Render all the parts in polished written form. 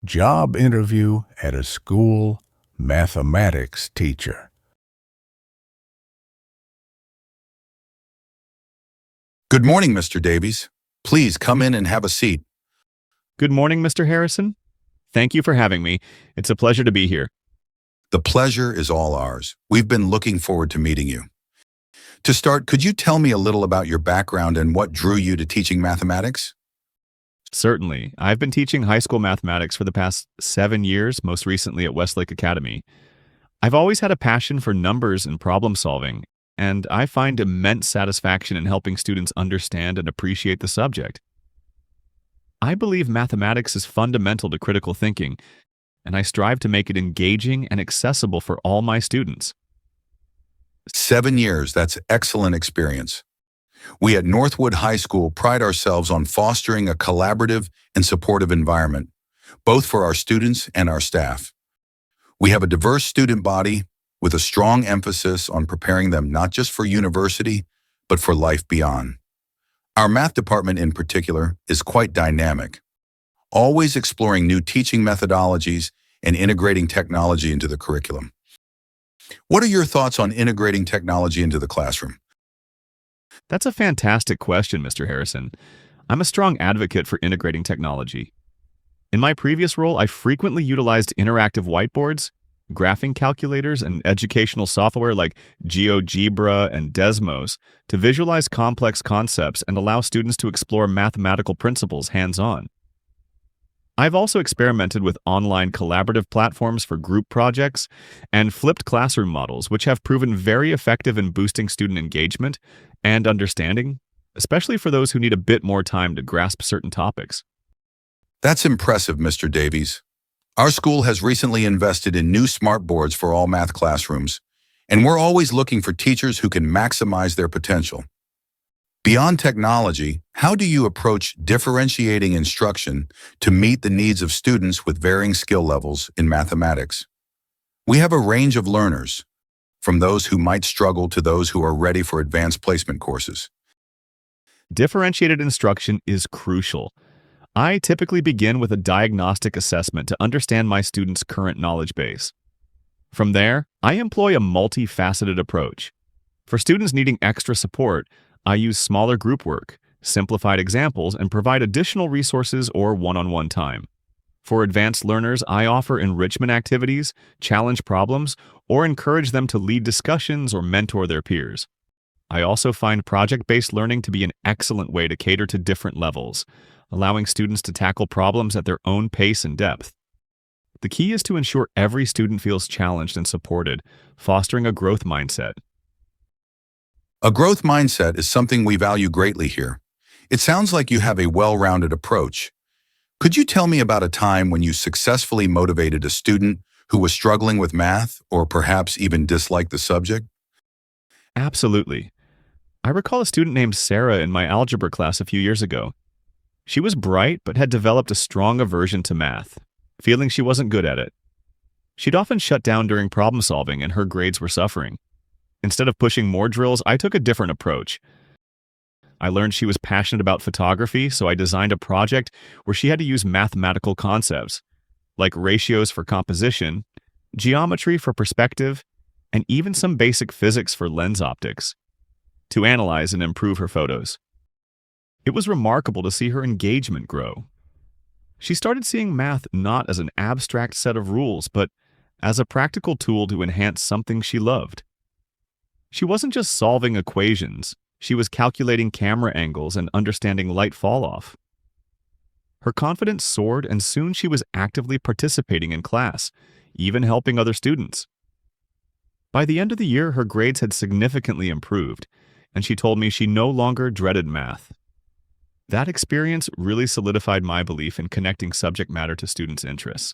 Job interview at a school mathematics teacher. Good morning, Mr. Davies. Please come in and have a seat. Good morning, Mr. Harrison. Thank you for having me. It's a pleasure to be here. The pleasure is all ours. We've been looking forward to meeting you. To start, could you tell me a little about your background and what drew you to teaching mathematics? Certainly. I've been teaching high school mathematics for the past 7 years, most recently at Westlake Academy. I've always had a passion for numbers and problem solving, and I find immense satisfaction in helping students understand and appreciate the subject. I believe mathematics is fundamental to critical thinking, and I strive to make it engaging and accessible for all my students. 7 years, that's excellent experience. We at Northwood High School pride ourselves on fostering a collaborative and supportive environment, both for our students and our staff. We have a diverse student body with a strong emphasis on preparing them not just for university, but for life beyond. Our math department in particular is quite dynamic, always exploring new teaching methodologies and integrating technology into the curriculum. What are your thoughts on integrating technology into the classroom? That's a fantastic question, Mr. Harrison. I'm a strong advocate for integrating technology. In my previous role, I frequently utilized interactive whiteboards, graphing calculators, and educational software like GeoGebra and Desmos to visualize complex concepts and allow students to explore mathematical principles hands-on. I've also experimented with online collaborative platforms for group projects and flipped classroom models, which have proven very effective in boosting student engagement and understanding, especially for those who need a bit more time to grasp certain topics. That's impressive, Mr. Davies. Our school has recently invested in new smart boards for all math classrooms, and we're always looking for teachers who can maximize their potential. Beyond technology, how do you approach differentiating instruction to meet the needs of students with varying skill levels in mathematics? We have a range of learners, from those who might struggle to those who are ready for advanced placement courses. Differentiated instruction is crucial. I typically begin with a diagnostic assessment to understand my students' current knowledge base. From there, I employ a multifaceted approach. For students needing extra support, I use smaller group work, simplified examples, and provide additional resources or one-on-one time. For advanced learners, I offer enrichment activities, challenge problems, or encourage them to lead discussions or mentor their peers. I also find project-based learning to be an excellent way to cater to different levels, allowing students to tackle problems at their own pace and depth. The key is to ensure every student feels challenged and supported, fostering a growth mindset. A growth mindset is something we value greatly here. It sounds like you have a well-rounded approach. Could you tell me about a time when you successfully motivated a student who was struggling with math or perhaps even disliked the subject? Absolutely. I recall a student named Sarah in my algebra class a few years ago. She was bright but had developed a strong aversion to math, feeling she wasn't good at it. She'd often shut down during problem solving and her grades were suffering. Instead of pushing more drills, I took a different approach. I learned she was passionate about photography, so I designed a project where she had to use mathematical concepts, like ratios for composition, geometry for perspective, and even some basic physics for lens optics, to analyze and improve her photos. It was remarkable to see her engagement grow. She started seeing math not as an abstract set of rules, but as a practical tool to enhance something she loved. She wasn't just solving equations, she was calculating camera angles and understanding light fall-off. Her confidence soared and soon she was actively participating in class, even helping other students. By the end of the year, her grades had significantly improved, and she told me she no longer dreaded math. That experience really solidified my belief in connecting subject matter to students' interests.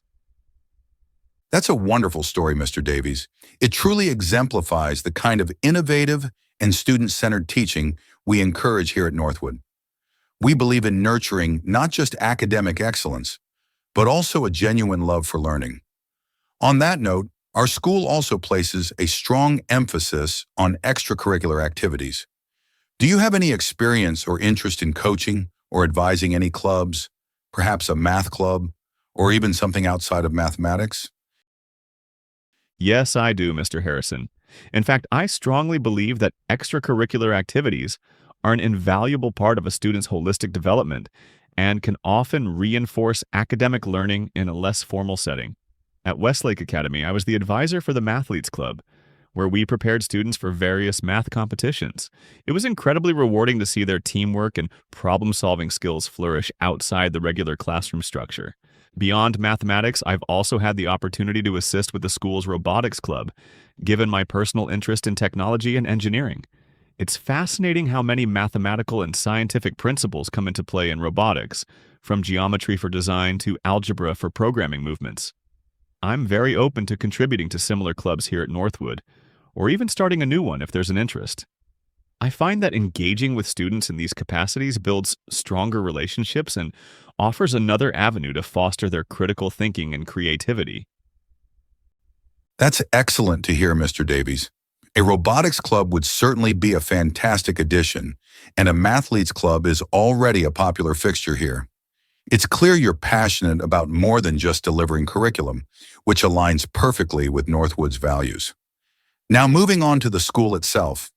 That's a wonderful story, Mr. Davies. It truly exemplifies the kind of innovative and student-centered teaching we encourage here at Northwood. We believe in nurturing not just academic excellence, but also a genuine love for learning. On that note, our school also places a strong emphasis on extracurricular activities. Do you have any experience or interest in coaching or advising any clubs, perhaps a math club, or even something outside of mathematics? Yes, I do, Mr. Harrison. In fact, I strongly believe that extracurricular activities are an invaluable part of a student's holistic development and can often reinforce academic learning in a less formal setting. At Westlake Academy, I was the advisor for the Mathletes Club, where we prepared students for various math competitions. It was incredibly rewarding to see their teamwork and problem-solving skills flourish outside the regular classroom structure. Beyond mathematics, I've also had the opportunity to assist with the school's robotics club, given my personal interest in technology and engineering. It's fascinating how many mathematical and scientific principles come into play in robotics, from geometry for design to algebra for programming movements. I'm very open to contributing to similar clubs here at Northwood, or even starting a new one if there's an interest. I find that engaging with students in these capacities builds stronger relationships and offers another avenue to foster their critical thinking and creativity. That's excellent to hear, Mr. Davies. A robotics club would certainly be a fantastic addition, and a Mathletes club is already a popular fixture here. It's clear you're passionate about more than just delivering curriculum, which aligns perfectly with Northwood's values. Now moving on to the school itself.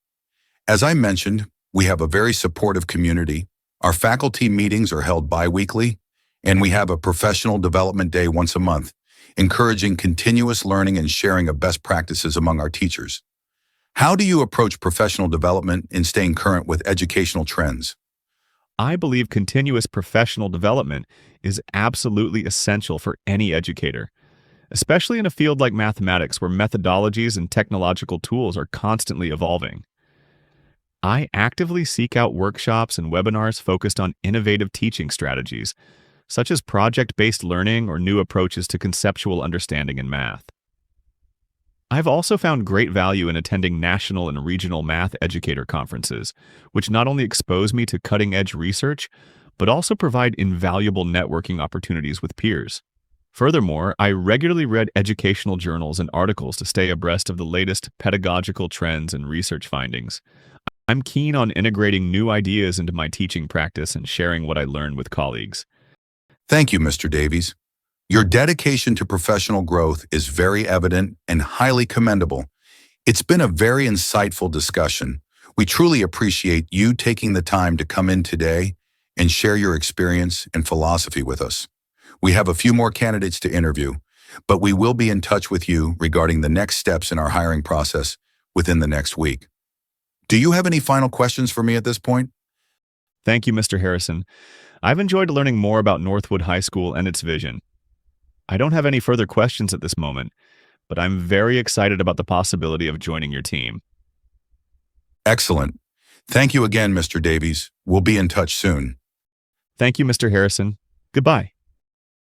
As I mentioned, we have a very supportive community. Our faculty meetings are held bi-weekly, and we have a professional development day once a month, encouraging continuous learning and sharing of best practices among our teachers. How do you approach professional development in staying current with educational trends? I believe continuous professional development is absolutely essential for any educator, especially in a field like mathematics where methodologies and technological tools are constantly evolving. I actively seek out workshops and webinars focused on innovative teaching strategies, such as project-based learning or new approaches to conceptual understanding in math. I've also found great value in attending national and regional math educator conferences, which not only expose me to cutting-edge research, but also provide invaluable networking opportunities with peers. Furthermore, I regularly read educational journals and articles to stay abreast of the latest pedagogical trends and research findings. I'm keen on integrating new ideas into my teaching practice and sharing what I learn with colleagues. Thank you, Mr. Davies. Your dedication to professional growth is very evident and highly commendable. It's been a very insightful discussion. We truly appreciate you taking the time to come in today and share your experience and philosophy with us. We have a few more candidates to interview, but we will be in touch with you regarding the next steps in our hiring process within the next week. Do you have any final questions for me at this point? Thank you, Mr. Harrison. I've enjoyed learning more about Northwood High School and its vision. I don't have any further questions at this moment, but I'm very excited about the possibility of joining your team. Excellent. Thank you again, Mr. Davies. We'll be in touch soon. Thank you, Mr. Harrison. Goodbye.